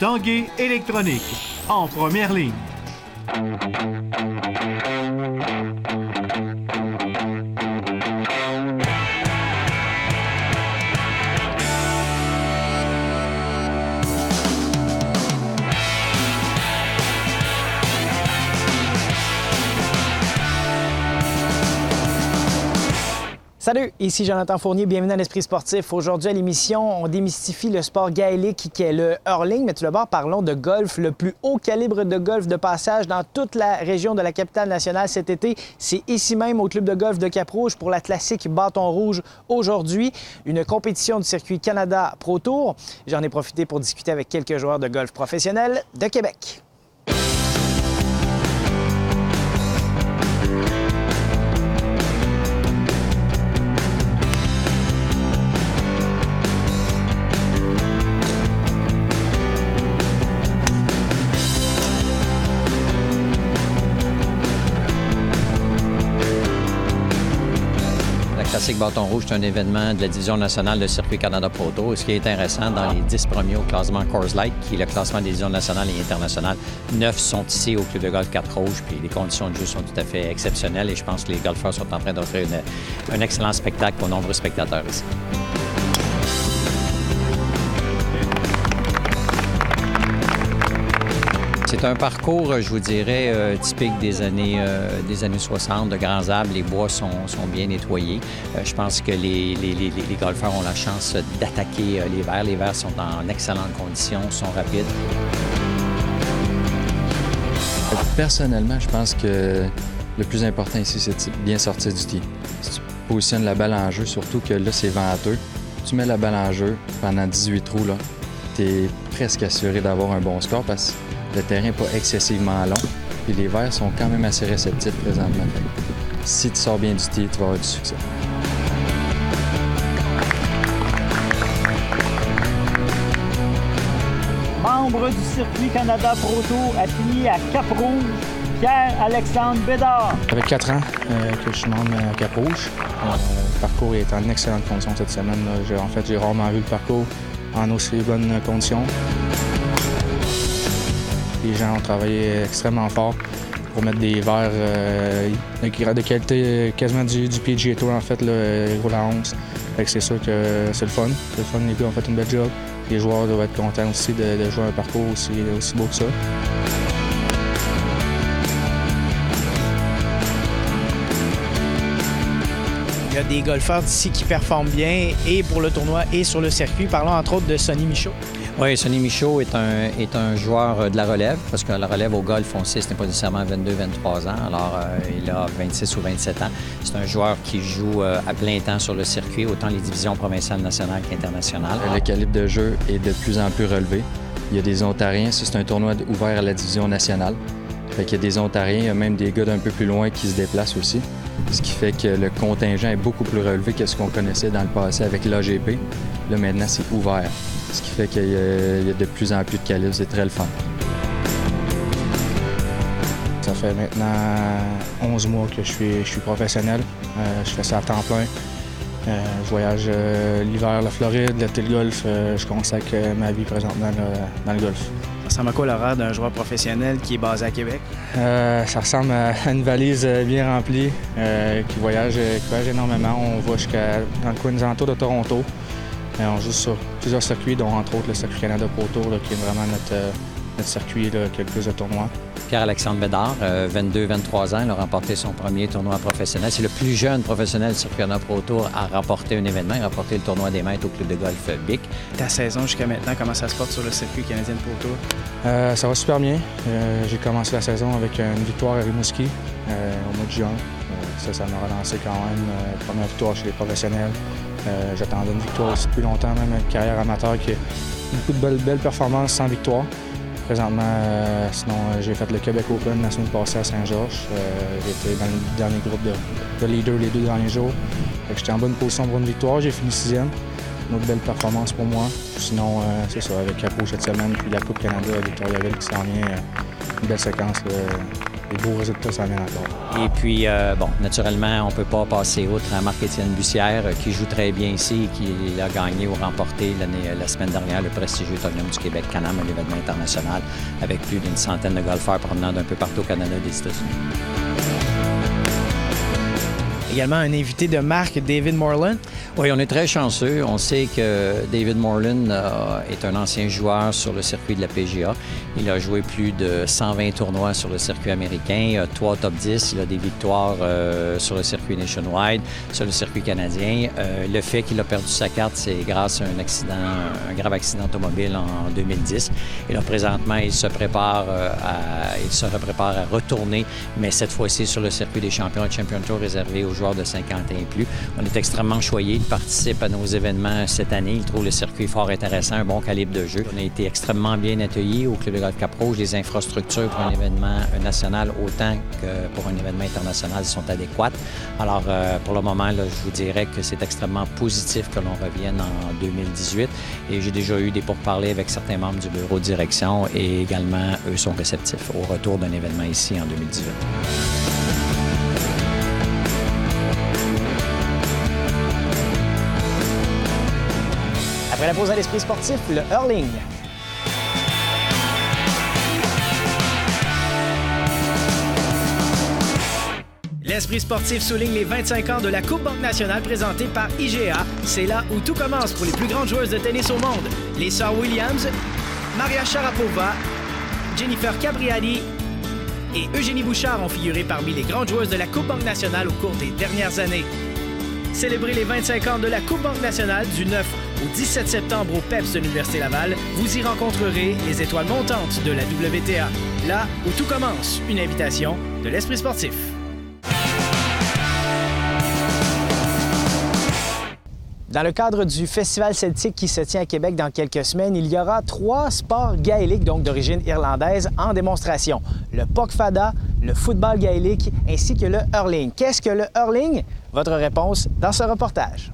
Tanguay Électronique, en première ligne. Salut, ici Jonathan Fournier, bienvenue à l'Esprit sportif. Aujourd'hui à l'émission, on démystifie le sport gaélique qui est le hurling, mais tout d'abord parlons de golf, le plus haut calibre de golf de passage dans toute la région de la capitale nationale cet été. C'est ici même au club de golf de Cap-Rouge pour la classique Bâton Rouge aujourd'hui, une compétition du circuit Canada Pro Tour. J'en ai profité pour discuter avec quelques joueurs de golf professionnels de Québec. Le Classique Bâton Rouge, c'est un événement de la division nationale de circuit Canada Pro Tour. Ce qui est intéressant, dans les 10 premiers au classement Coors Light, qui est le classement des divisions nationales et internationales, 9 sont ici au club de golf 4 Rouges, puis les conditions de jeu sont tout à fait exceptionnelles et je pense que les golfeurs sont en train d'offrir un excellent spectacle aux nombreux spectateurs ici. C'est un parcours, je vous dirais, typique des années 60, de grands arbres. Les bois sont bien nettoyés. Je pense que les golfeurs ont la chance d'attaquer les verts. Les verts sont en excellentes conditions, sont rapides. Personnellement, je pense que le plus important ici, c'est de bien sortir du tee. Si tu positionnes la balle en jeu, surtout que là, c'est venteux, tu mets la balle en jeu pendant 18 trous, tu es presque assuré d'avoir un bon score parce que le terrain n'est pas excessivement long, puis les verts sont quand même assez réceptifs présentement. Si tu sors bien du tee, tu vas avoir du succès. Membre du circuit Canada Pro Tour affilié à Cap-Rouge, Pierre-Alexandre Bédard. Ça fait 4 ans que je suis membre à Cap-Rouge. Le parcours est en excellente condition cette semaine. J'ai rarement vu le parcours en aussi bonnes conditions. Les gens ont travaillé extrêmement fort pour mettre des verres de qualité quasiment du PGA Tour, en fait, le roule à 11. C'est sûr que c'est le fun. C'est le fun, les gars ont fait une belle job. Les joueurs doivent être contents aussi de jouer un parcours aussi beau que ça. Il y a des golfeurs d'ici qui performent bien et pour le tournoi et sur le circuit. Parlons entre autres de Sonny Michaud. Oui, Sonny Michaud est un joueur de la relève, parce que la relève au golf, on sait, ce n'est pas nécessairement 22-23 ans, alors il a 26 ou 27 ans. C'est un joueur qui joue à plein temps sur le circuit, autant les divisions provinciales, nationales qu'internationales. Le calibre de jeu est de plus en plus relevé. Il y a des Ontariens, ça c'est un tournoi ouvert à la division nationale. Fait qu'il y a des Ontariens, il y a même des gars d'un peu plus loin qui se déplacent aussi. Ce qui fait que le contingent est beaucoup plus relevé que ce qu'on connaissait dans le passé avec l'AGP. Là, maintenant, c'est ouvert. Ce qui fait qu'il y a de plus en plus de calibres. C'est très le fun. Ça fait maintenant 11 mois que je suis professionnel. Je fais ça à temps plein. Je voyage l'hiver la Floride, l'été le golf. Je consacre ma vie présentement dans le golf. Ça ressemble à quoi l'horaire d'un joueur professionnel qui est basé à Québec? Ça ressemble à une valise bien remplie qui voyage énormément. On va dans le coin des alentours de Toronto. On joue sur plusieurs circuits, dont entre autres le circuit Canada Pro Tour, qui est vraiment notre circuit qui a le plus de tournois. Pierre-Alexandre Bédard, 22-23 ans, il a remporté son premier tournoi professionnel. C'est le plus jeune professionnel du circuit Canada Pro Tour à remporter un événement. Il a remporté le tournoi des maîtres au club de golf BIC. Ta saison jusqu'à maintenant, comment ça se porte sur le circuit canadien Pro Tour? Ça va super bien. J'ai commencé la saison avec une victoire à Rimouski au mois de juin. Ça m'a relancé quand même. Première victoire chez les professionnels. J'attendais une victoire aussi depuis longtemps, même une carrière amateur qui a beaucoup de belles performances sans victoire. Présentement, sinon, j'ai fait le Québec Open la semaine passée à Saint-Georges. J'ai été dans le dernier groupe de leaders les 2 derniers jours. J'étais en bonne position pour une victoire. J'ai fini 6e. Une autre belle performance pour moi. Sinon, c'est ça, avec Cap-Rouge cette semaine, puis la Coupe Canada à Victoriaville qui s'en vient. Une belle séquence des beaux résultats s'en viennent encore. Et puis, naturellement, on ne peut pas passer outre à Marc-Étienne Bussière, qui joue très bien ici et qui a gagné ou remporté la semaine dernière le prestigieux Autonome du Québec Can-Am, un événement international avec plus d'une centaine de golfeurs provenant d'un peu partout au Canada et des États-Unis. Également un invité de marque, David Moreland. Oui, on est très chanceux. On sait que David Moreland est un ancien joueur sur le circuit de la PGA. Il a joué plus de 120 tournois sur le circuit américain. Il a 3 top 10. Il a des victoires sur le circuit nationwide, sur le circuit canadien. Le fait qu'il a perdu sa carte, c'est grâce à un grave accident automobile en 2010. Et là, présentement, il se prépare à retourner, mais cette fois-ci sur le circuit des champions, le Champion Tour réservé aux joueurs de 50 ans et plus. On est extrêmement choyés. Il participe à nos événements cette année. Il trouve le circuit fort intéressant, un bon calibre de jeu. On a été extrêmement bien accueillis au Club de golf Cap-Rouge. Les infrastructures pour un événement national autant que pour un événement international sont adéquates. Alors, pour le moment, là, je vous dirais que c'est extrêmement positif que l'on revienne en 2018. Et j'ai déjà eu des pourparlers avec certains membres du bureau de direction et également, eux sont réceptifs au retour d'un événement ici en 2018. Après la pause à l'esprit sportif, le hurling. L'Esprit sportif souligne les 25 ans de la Coupe Banque Nationale présentée par IGA. C'est là où tout commence pour les plus grandes joueuses de tennis au monde. Les sœurs Williams, Maria Sharapova, Jennifer Capriati et Eugénie Bouchard ont figuré parmi les grandes joueuses de la Coupe Banque Nationale au cours des dernières années. Célébrez les 25 ans de la Coupe Banque Nationale du 9 au 17 septembre au PEPS de l'Université Laval. Vous y rencontrerez les étoiles montantes de la WTA. Là où tout commence, une invitation de l'Esprit sportif. Dans le cadre du Festival celtique qui se tient à Québec dans quelques semaines, il y aura 3 sports gaéliques, donc d'origine irlandaise, en démonstration. Le puck fada, le football gaélique ainsi que le hurling. Qu'est-ce que le hurling? Votre réponse dans ce reportage.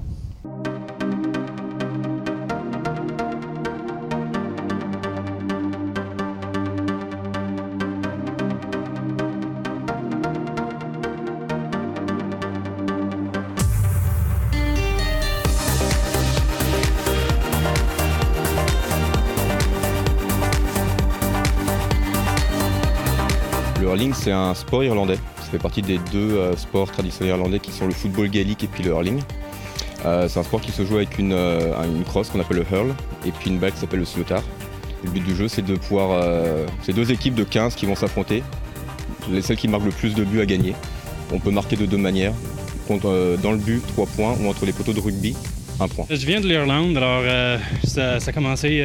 Le hurling, c'est un sport irlandais. Ça fait partie des 2 sports traditionnels irlandais qui sont le football gaélique et puis le hurling. C'est un sport qui se joue avec une crosse qu'on appelle le hurl et puis une balle qui s'appelle le slotar. Le but du jeu, c'est de pouvoir... c'est 2 équipes de 15 qui vont s'affronter. Celle qui marque le plus de buts à gagner. On peut marquer de 2 manières. Dans le but, 3 points, ou entre les poteaux de rugby, 1 point. Je viens de l'Irlande, alors ça a commencé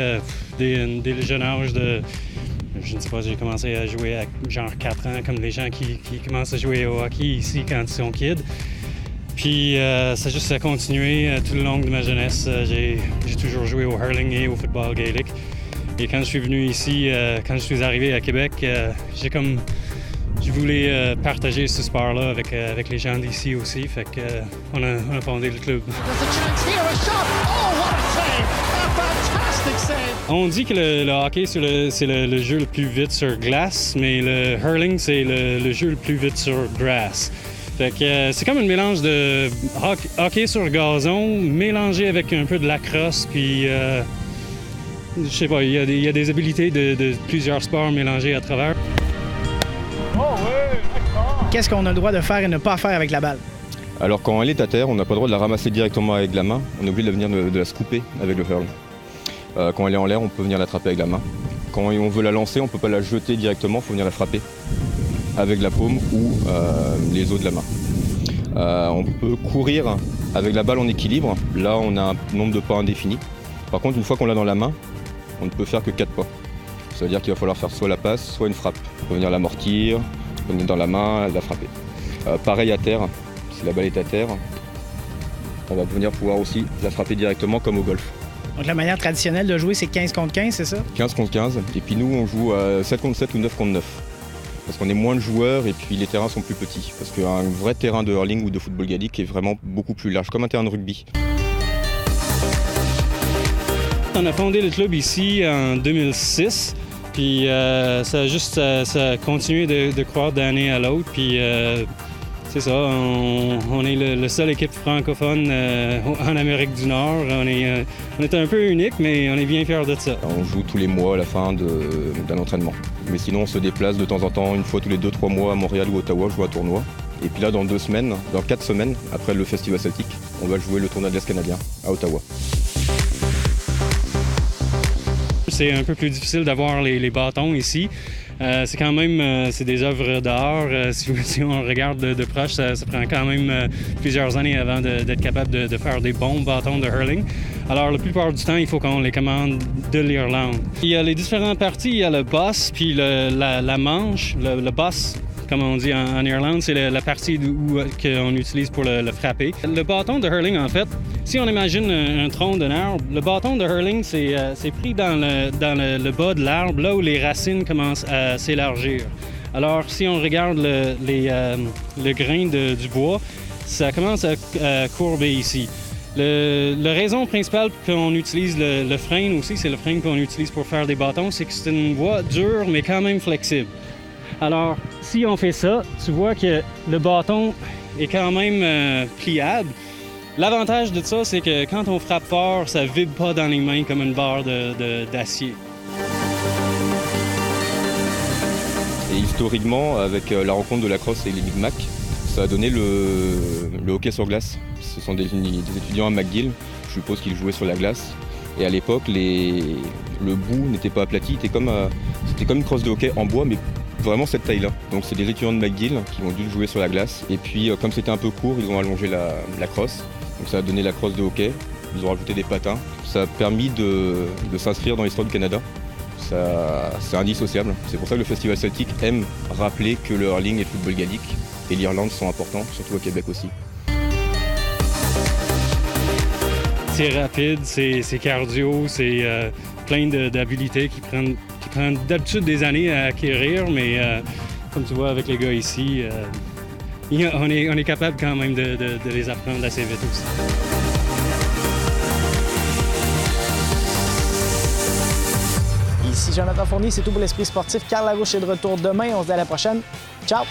dès le jeune âge de... Je ne sais pas, j'ai commencé à jouer à genre 4 ans, comme les gens qui commencent à jouer au hockey ici quand ils sont kids. Puis ça a continué tout le long de ma jeunesse. J'ai toujours joué au hurling et au football gaélique. Et quand je suis venu ici, quand je suis arrivé à Québec, je voulais partager ce sport-là avec les gens d'ici aussi. Fait qu'on a fondé le club. On dit que le hockey, c'est le jeu le plus vite sur glace, mais le hurling, c'est le jeu le plus vite sur grass. Fait que c'est comme un mélange de hockey sur gazon, mélangé avec un peu de lacrosse, puis je sais pas, il y a des habilités de plusieurs sports mélangés à travers. Qu'est-ce qu'on a le droit de faire et ne pas faire avec la balle? Alors quand elle est à terre, on n'a pas le droit de la ramasser directement avec la main. On est obligé de venir de la scooper avec le hurl. Quand elle est en l'air, on peut venir l'attraper avec la main. Quand on veut la lancer, on ne peut pas la jeter directement, il faut venir la frapper avec la paume ou les os de la main. On peut courir avec la balle en équilibre. Là, on a un nombre de pas indéfini. Par contre, une fois qu'on l'a dans la main, on ne peut faire que 4 pas. Ça veut dire qu'il va falloir faire soit la passe, soit une frappe. On peut venir l'amortir, on peut venir dans la main, la frapper. Pareil à terre, si la balle est à terre, on va venir pouvoir aussi la frapper directement comme au golf. Donc la manière traditionnelle de jouer, c'est 15 contre 15, c'est ça? 15 contre 15, et puis nous on joue à 7 contre 7 ou 9 contre 9. Parce qu'on est moins de joueurs et puis les terrains sont plus petits. Parce qu'un vrai terrain de hurling ou de football gaélique est vraiment beaucoup plus large, comme un terrain de rugby. On a fondé le club ici en 2006. Puis ça a juste ça a continué de croître d'année à l'autre. Puis c'est ça, on est le seule équipe francophone en Amérique du Nord. On est un peu unique, mais on est bien fiers de ça. On joue tous les mois à la fin d'un entraînement. Mais sinon, on se déplace de temps en temps, une fois tous les 2-3 mois à Montréal ou Ottawa, jouer à tournoi. Et puis là, dans 4 semaines, après le Festival Celtique, on va jouer le tournoi de l'Est canadien à Ottawa. C'est un peu plus difficile d'avoir les bâtons ici. C'est quand même c'est des œuvres d'art. Si on regarde de proche, ça prend quand même plusieurs années avant d'être capable de faire des bons bâtons de hurling. Alors, la plupart du temps, il faut qu'on les commande de l'Irlande. Il y a les différentes parties. Il y a le boss, puis la manche. Le boss, comme on dit en Irlande, c'est la partie qu'on utilise pour le frapper. Le bâton de hurling, en fait, si on imagine un tronc d'un arbre, le bâton de hurling, c'est pris dans le bas de l'arbre, là où les racines commencent à s'élargir. Alors, si on regarde le grain du bois, ça commence à courber ici. La raison principale qu'on utilise le frein aussi, c'est le frein qu'on utilise pour faire des bâtons, c'est que c'est une bois dure, mais quand même flexible. Alors, si on fait ça, tu vois que le bâton est quand même pliable. L'avantage de ça, c'est que quand on frappe fort, ça ne vibre pas dans les mains comme une barre d'acier. Et historiquement, avec la rencontre de la crosse et les Mi'kmaq, ça a donné le hockey sur glace. Ce sont des étudiants à McGill, je suppose qu'ils jouaient sur la glace. Et à l'époque, le bout n'était pas aplati, c'était comme une crosse de hockey en bois, mais vraiment cette taille-là. Donc c'est des étudiants de McGill qui ont dû jouer sur la glace. Et puis comme c'était un peu court, ils ont allongé la crosse. Donc ça a donné la crosse de hockey. Ils ont rajouté des patins. Ça a permis de s'inscrire dans l'histoire du Canada. C'est indissociable. C'est pour ça que le Festival Celtique aime rappeler que le hurling et le football gaélique et l'Irlande sont importants, surtout au Québec aussi. C'est rapide, c'est cardio, c'est plein d'habilités qui prennent d'habitude des années à acquérir, mais comme tu vois avec les gars ici, on est capable quand même de les apprendre assez vite aussi. Ici Jonathan Fournier, c'est tout pour l'Esprit sportif. Carl Larouche est de retour demain. On se dit à la prochaine. Ciao!